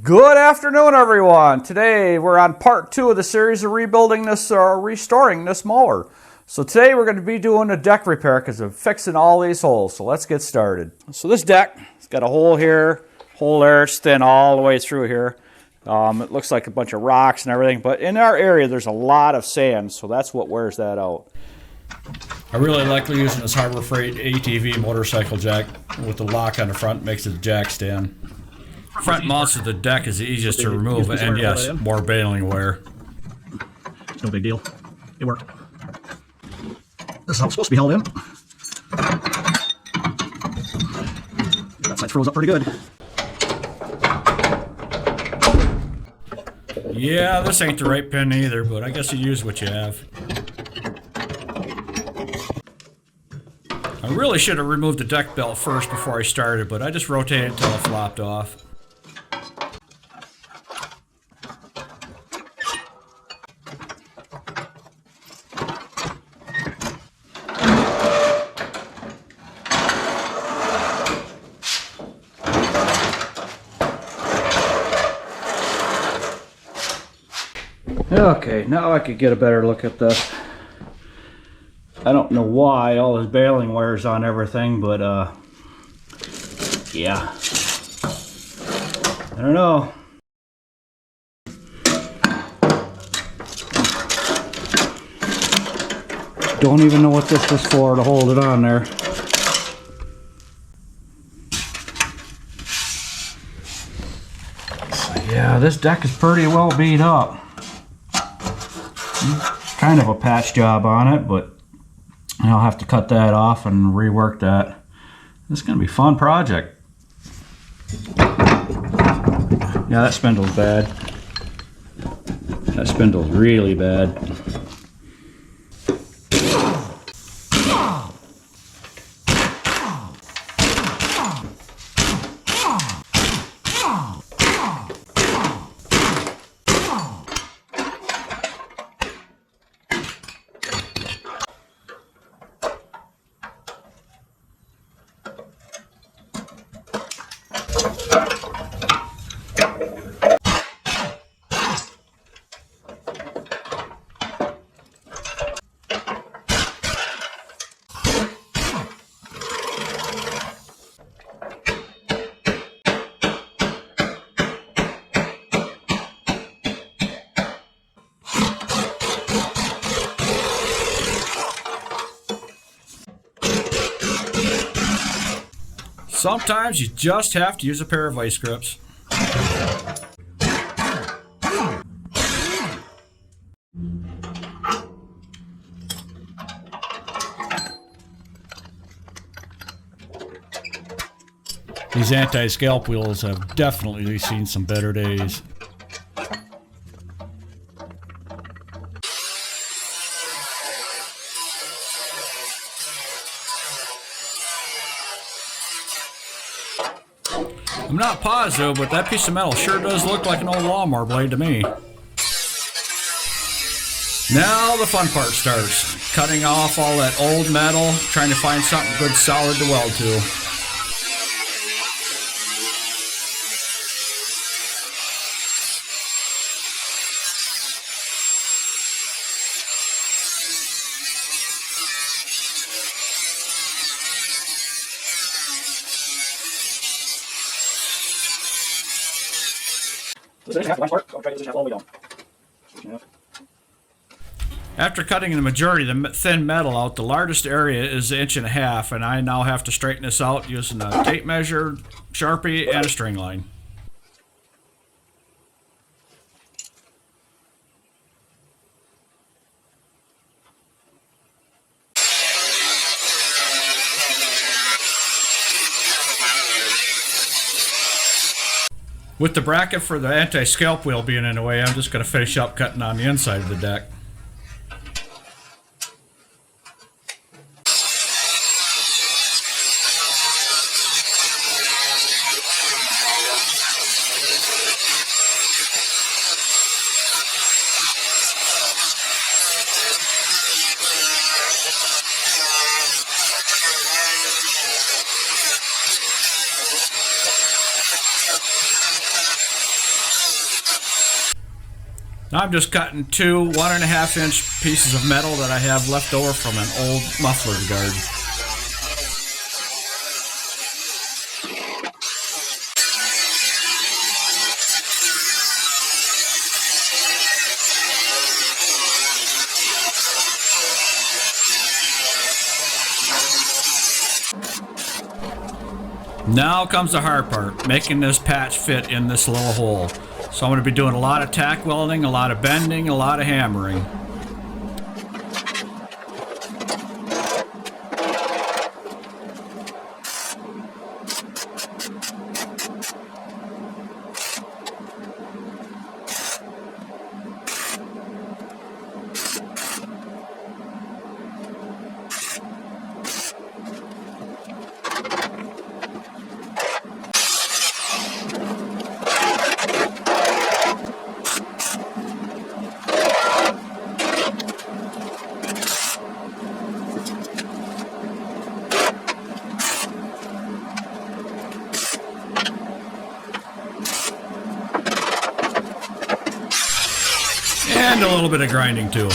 Good afternoon, everyone. Today we're on part 2 of the series of rebuilding this or restoring this mower. So today we're going to be doing a deck repair because I'm fixing all these holes. So let's get started. So this deck, it's got a hole here, hole there, it's thin all the way through here. It looks like a bunch of rocks and everything, but in our area there's a lot of sand, so that's what wears that out. I really like using this Harbor Freight ATV motorcycle jack with the lock on the front, makes it jack stand. Front mounts of the deck is the easiest to remove, and yes, more baling wear. It's no big deal. It worked. This is how it's supposed to be held in. That side froze up pretty good. Yeah, this ain't the right pin either, but I guess you use what you have. I really should have removed the deck belt first before I started, but I just rotated until it flopped off. Okay, now I could get a better look at this. I don't know why all this baling wears on everything, but yeah. I don't know. Don't even know what this is for to hold it on there. So yeah, this deck is pretty well beat up. Kind of a patch job on it, but I'll have to cut that off and rework that. This is going to be a fun project. Yeah, that spindle's bad. That spindle's really bad. Sometimes you just have to use a pair of vice grips. These anti-scalp wheels have definitely seen some better days. I'm not positive, but that piece of metal sure does look like an old lawnmower blade to me. Now the fun part starts. Cutting off all that old metal, trying to find something good solid to weld to. After cutting the majority of the thin metal out, the largest area is 1.5 inches, and I now have to straighten this out using a tape measure, Sharpie, and a string line. With the bracket for the anti-scalp wheel being in the way, I'm just going to finish up cutting on the inside of the deck. Now I'm just cutting two 1.5 inch pieces of metal that I have left over from an old muffler guard. Now comes the hard part, making this patch fit in this little hole. So I'm going to be doing a lot of tack welding, a lot of bending, a lot of hammering. And a little bit of grinding too.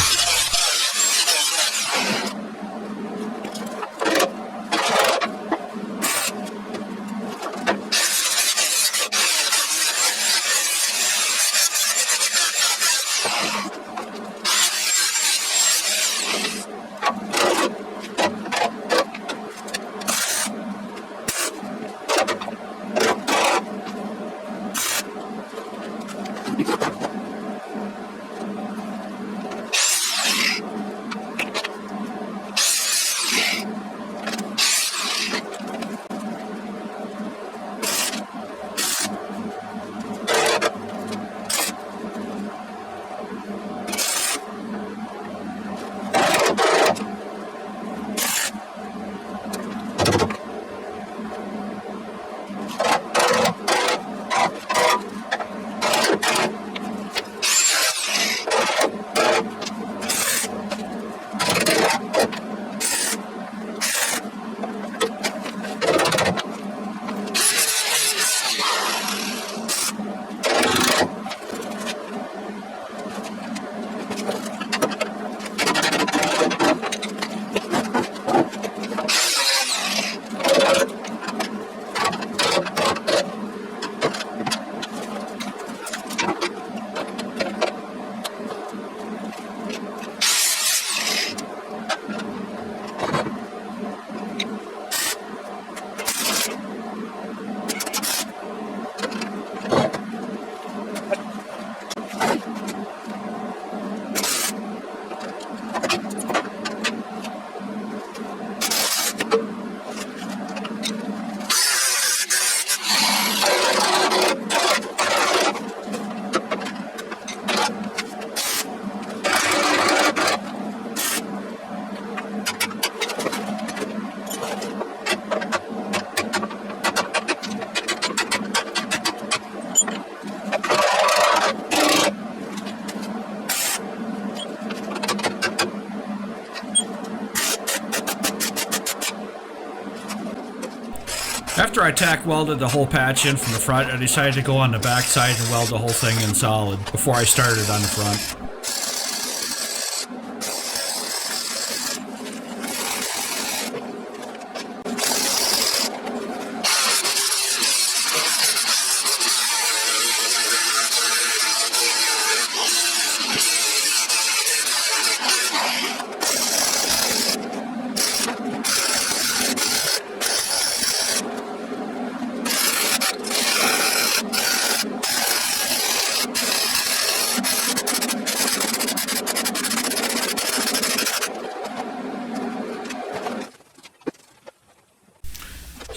After I tack welded the whole patch in from the front, I decided to go on the back side and weld the whole thing in solid before I started on the front.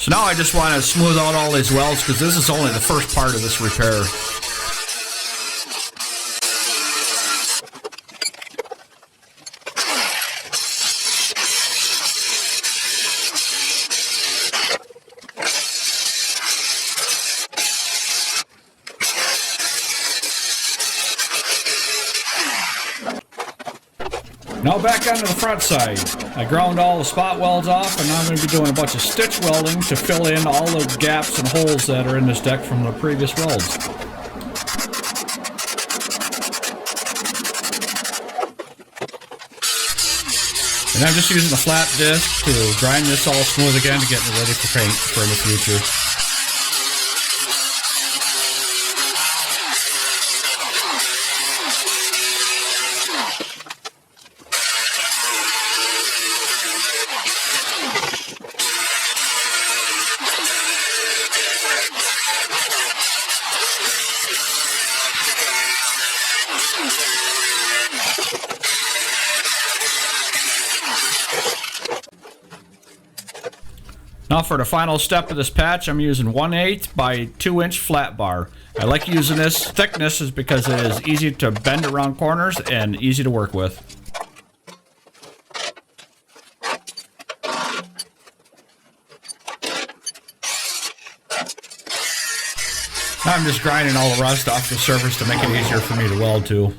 So now I just want to smooth out all these welds because this is only the first part of this repair. Now back onto the front side. I ground all the spot welds off, and now I'm going to be doing a bunch of stitch welding to fill in all the gaps and holes that are in this deck from the previous welds. And I'm just using a flat disc to grind this all smooth again to get it ready for paint for the future. Now for the final step of this patch, I'm using 1/8 by 2-inch flat bar. I like using this thickness is because it is easy to bend around corners and easy to work with. Now I'm just grinding all the rust off the surface to make it easier for me to weld to.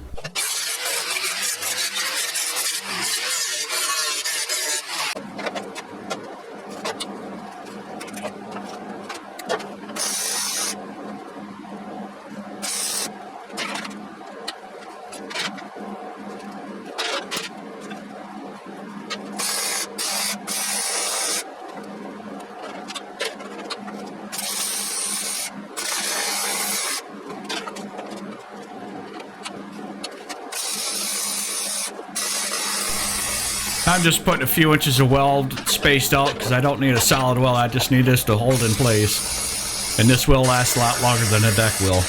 I'm just putting a few inches of weld spaced out because I don't need a solid weld. I just need this to hold in place. And this will last a lot longer than a deck will.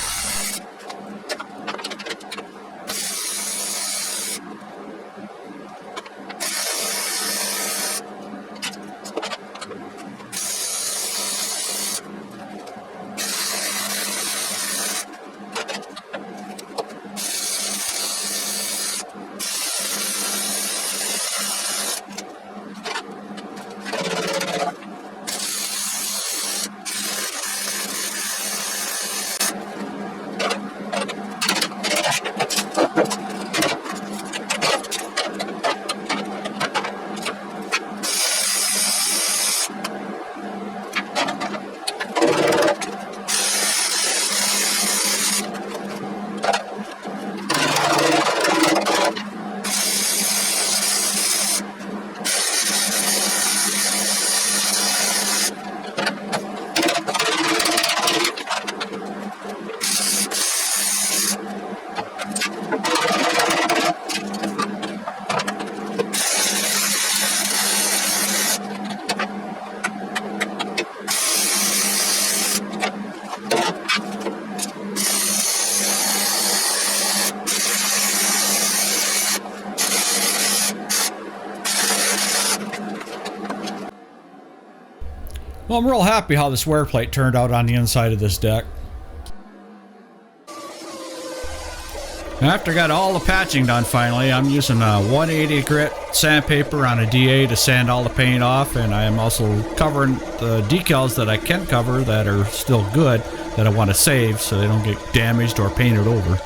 Well, I'm real happy how this wear plate turned out on the inside of this deck. And after I got all the patching done finally, I'm using a 180 grit sandpaper on a DA to sand all the paint off, and I am also covering the decals that I can cover that are still good that I want to save so they don't get damaged or painted over.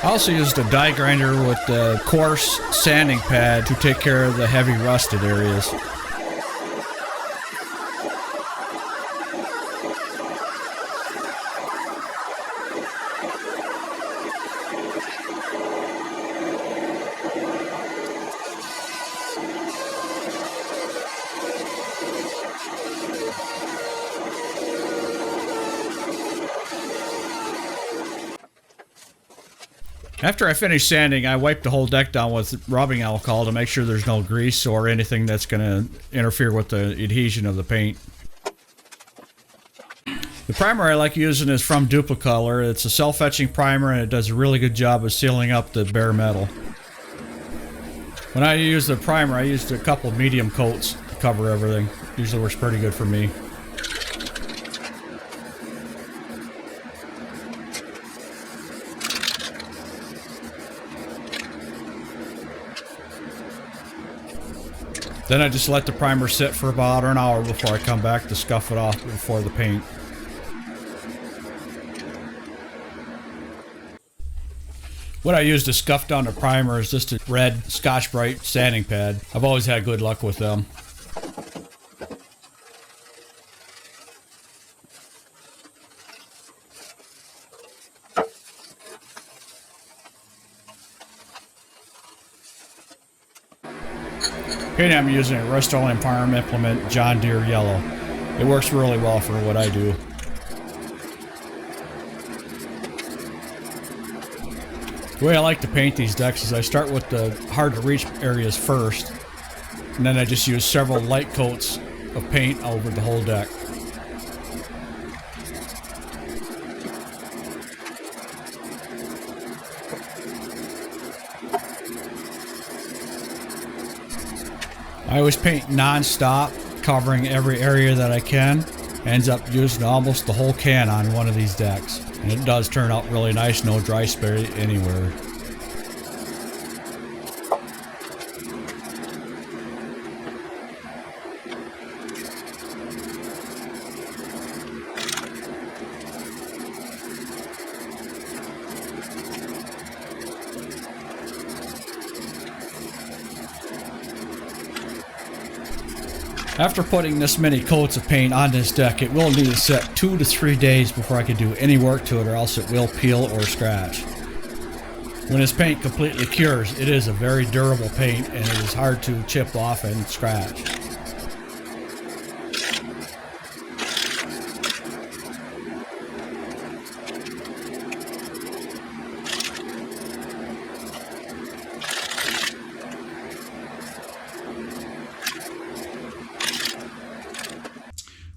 I also used a die grinder with the coarse sanding pad to take care of the heavy rusted areas. After I finish sanding, I wipe the whole deck down with rubbing alcohol to make sure there's no grease or anything that's going to interfere with the adhesion of the paint. The primer I like using is from Duplicolor. It's a self-etching primer and it does a really good job of sealing up the bare metal. When I use the primer, I used a couple medium coats to cover everything. Usually works pretty good for me. Then I just let the primer sit for about an hour before I come back to scuff it off before the paint. What I use to scuff down the primer is just a red Scotch-Brite sanding pad. I've always had good luck with them. Paint I'm using a Rust-Oleum Farm Implement John Deere Yellow. It works really well for what I do. The way I like to paint these decks is I start with the hard to reach areas first, and then I just use several light coats of paint over the whole deck. I always paint non-stop, covering every area that I can. Ends up using almost the whole can on one of these decks. And it does turn out really nice, no dry spray anywhere. After putting this many coats of paint on this deck, it will need to set 2 to 3 days before I can do any work to it, or else it will peel or scratch. When this paint completely cures, it is a very durable paint and it is hard to chip off and scratch.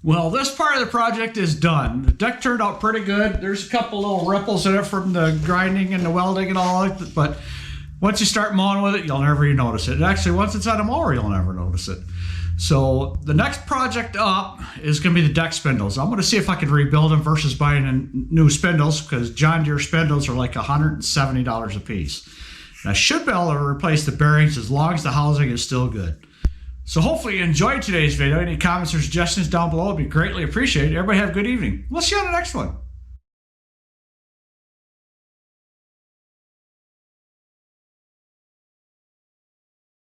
Well, this part of the project is done. The deck turned out pretty good. There's a couple little ripples in it from the grinding and the welding and all that, but once you start mowing with it, you'll never even notice it. And actually, once it's on a mower, you'll never notice it. So the next project up is going to be the deck spindles. I'm going to see if I can rebuild them versus buying new spindles, because John Deere spindles are like $170 a piece. And I should be able to replace the bearings as long as the housing is still good. So hopefully you enjoyed today's video. Any comments or suggestions down below would be greatly appreciated. Everybody have a good evening. We'll see you on the next one.